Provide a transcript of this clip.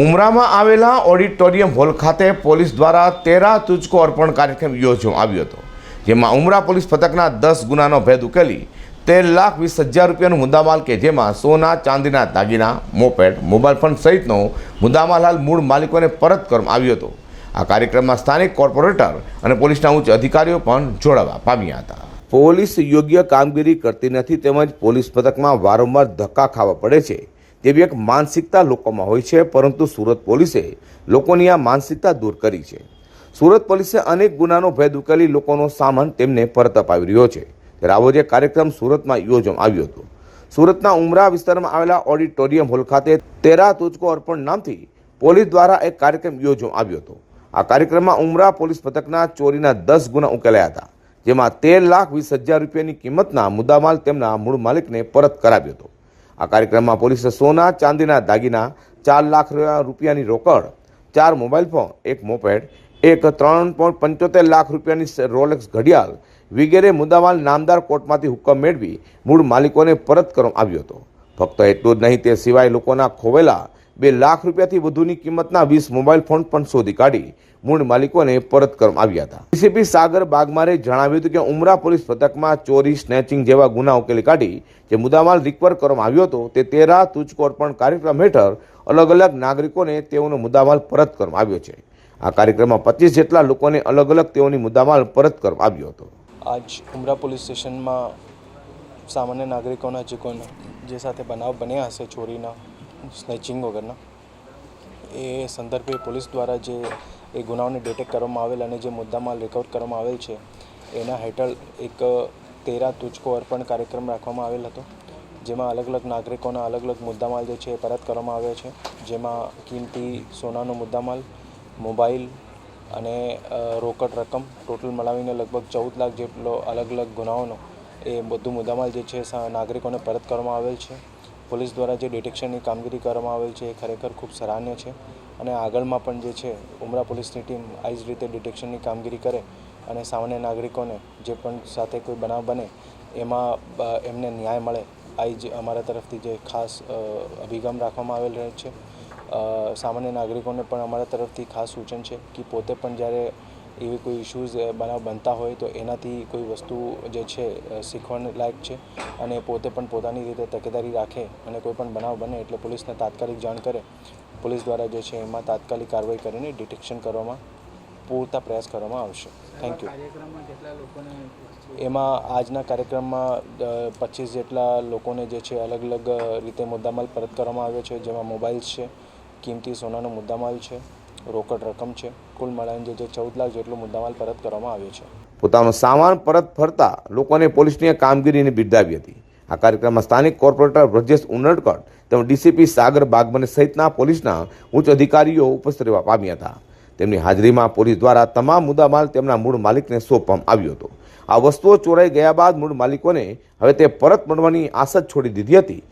ઉમરામાં આવેલા auditorium hall ખાતે police દ્વારા તેરા તુજકો અર્પણ કાર્યક્રમ યોજવામાં આવ્યો હતો, જેમાં ઉમરા પોલીસ પથકના 10 ગુનાનો ભેદ ઉકેલી 13,20,000 રૂપિયાનો મુદ્દામાલ કે જેમાં સોના ચાંદીના દાગીના, મોપેડ, મોબાઈલ ફોન સહિતનો મુદ્દામાલ હાલ મૂળ માલિકોને પરત કરવામાં આવ્યો હતો। આ કાર્યક્રમમાં સ્થાનિક કોર્પોરેટર અને પોલીસના ઉચ્ચ અધિકારીઓ પણ જોડાવા પામ્યા હતા। પોલીસ યોગ્ય કામગીરી કરતી નથી તેમજ પોલીસ પથકમાં વારંવાર ધક્કા ખાવા પડે છે તેવી એક માનસિકતા લોકોમાં હોય છે, પરંતુ સુરત પોલીસે લોકોની આ માનસિકતા દૂર કરી છે। સુરત પોલીસે અનેક ગુનાનો ભેદ ઉકેલી લોકોનો સામાન તેમને પરત અપાવી રહ્યો છે। ત્યારે આવો જ એક કાર્યક્રમ સુરતમાં યોજવામાં આવ્યો હતો। સુરતના ઉમરા વિસ્તારમાં આવેલા ઓડિટોરિયમ હોલ ખાતે તેરા તુજકો અર્પણ નામથી પોલીસ દ્વારા એક કાર્યક્રમ યોજવામાં આવ્યો હતો। આ કાર્યક્રમમાં ઉમરા પોલીસ પથકના ચોરીના 10 ગુના ઉકેલાયા હતા, જેમાં 13,20,000 રૂપિયાની કિંમતના મુદ્દામાલ તેમના મૂળ માલિકને પરત કરાવ્યો હતો। આ કાર્યક્રમમાં પોલીસે સોના ચાંદીના દાગીના, 4 લાખ રૂપિયાની રોકડ, 4 મોબાઈલ ફોન, 1 મોપેડ, એક 3.75 લાખ રૂપિયાની રોલેક્સ ઘડિયાળ વગેરે મુદ્દામાલ નામદાર કોર્ટમાંથી હુકમ મેળવી મૂળ માલિકોને પરત કરવામાં આવ્યો હતો। ફક્ત એટલું જ નહીં, તે સિવાય લોકોના ખોવેલા 2 લાખ રૂપિયાથી વધુની કિંમતના 20 મોબાઈલ ફોન પણ શોધી કાઢી મૂળ માલિકોને પરત કરવામાં આવ્યા હતા। ડીસીપી સાગર બાગમારે જણાવ્યું હતું કે ઉમરા પોલીસ પથકમાં ચોરી, સ્નેચિંગ જેવા ગુના ઉકેલી કાઢી જે મુદ્દામાલ રિકવર કરવામાં આવ્યો હતો તે તેરા તુજકો અર્પણ કાર્યક્રમ હેઠળ અલગ અલગ નાગરિકોને તેઓનો મુદ્દામાલ પરત કરવામાં આવ્યો છે। આ કાર્યક્રમમાં 25 જેટલા લોકોને અલગ અલગ તેઓની મુદ્દામાલ પરત કરવામાં આવ્યો હતો। આજ ઉમરા પોલીસ સ્ટેશનમાં સામાન્ય નાગરિકોના જે સાથે બનાવ બન્યા હશે ચોરીના, સ્નેચિંગ વગરના, એ સંદર્ભે પોલીસ દ્વારા જે એ ગુનાઓને ડિટેક્ટ કરવામાં આવેલ અને જે મુદ્દામાલ રિકવર કરવામાં આવેલ છે એના હેઠળ એક તેરા તુજકો અર્પણ કાર્યક્રમ રાખવામાં આવેલ હતો, જેમાં અલગ અલગ નાગરિકોના અલગ અલગ મુદ્દામાલ જે છે એ પરત કરવામાં આવ્યો છે, જેમાં કિંમતી સોનાનો મુદ્દામાલ, મોબાઈલ અને રોકડ રકમ ટોટલ મળાવીને લગભગ 14 લાખ જેટલો અલગ અલગ ગુનાઓનો એ બધું મુદ્દામાલ જે છે નાગરિકોને પરત કરવામાં આવેલ છે। પોલીસ દ્વારા જે ડિટેક્શનની કામગીરી કરવામાં આવેલ છે એ ખરેખર ખૂબ સરાહનીય છે અને આગળમાં પણ જે છે ઉમરા પોલીસની ટીમ આ જ રીતે ડિટેક્શનની કામગીરી કરે અને સામાન્ય નાગરિકોને જે પણ સાથે કોઈ બનાવ બને એમાં એમને ન્યાય મળે, આ જ અમારા તરફથી જે ખાસ અભિગમ રાખવામાં આવેલ રહે છે। સામાન્ય નાગરિકોને પણ અમારા તરફથી ખાસ સૂચન છે કે પોતે પણ જ્યારે એવી કોઈ ઇશ્યુઝ બનાવ બનતા હોય તો એનાથી કોઈ વસ્તુ જે છે શીખવા લાયક છે અને પોતે પણ પોતાની રીતે તકેદારી રાખે અને કોઈ પણ બનાવ બને એટલે પોલીસને તાત્કાલિક જાણ કરે। પોલીસ દ્વારા જે છે એમાં તાત્કાલિક કાર્યવાહી કરીને ડિટેક્શન કરવામાં પૂરતા પ્રયાસ કરવામાં આવશે। Thank you. એમાં આજના કાર્યક્રમમાં 25 જેટલા લોકોને જે છે અલગ અલગ રીતે મુદ્દામાલ પરત કરવામાં આવ્યો છે, જેમાં મોબાઈલ્સ છે, કિંમતી સોનાનો મુદ્દામાલ છે, રોકડ રકમ છે, કુલ મળીને જે 14 લાખ જેટલો મુદ્દામાલ પરત કરવામાં આવ્યો છે। પોતાનો સામાન પરત ફરતા લોકોને પોલીસની કામગીરીને બિરદાવી હતી। આ કાર્યક્રમમાં સ્થાનિક કોર્પોરેટર બ્રજેશ ઉનડકટ તેમજ ડીસીપી સાગર બાગમારે સહિતના પોલીસના ઉચ્ચ અધિકારીઓ ઉપસ્થિત રહેવા પામ્યા હતા। તેમની હાજરીમાં પોલીસ દ્વારા તમામ મુદ્દામાલ તેમના મૂળ માલિકને સોંપવામાં આવ્યો હતો। આ વસ્તુઓ ચોરાઈ ગયા બાદ મૂળ માલિકોને હવે તે પરત મળવાની આશા છોડી દીધી હતી,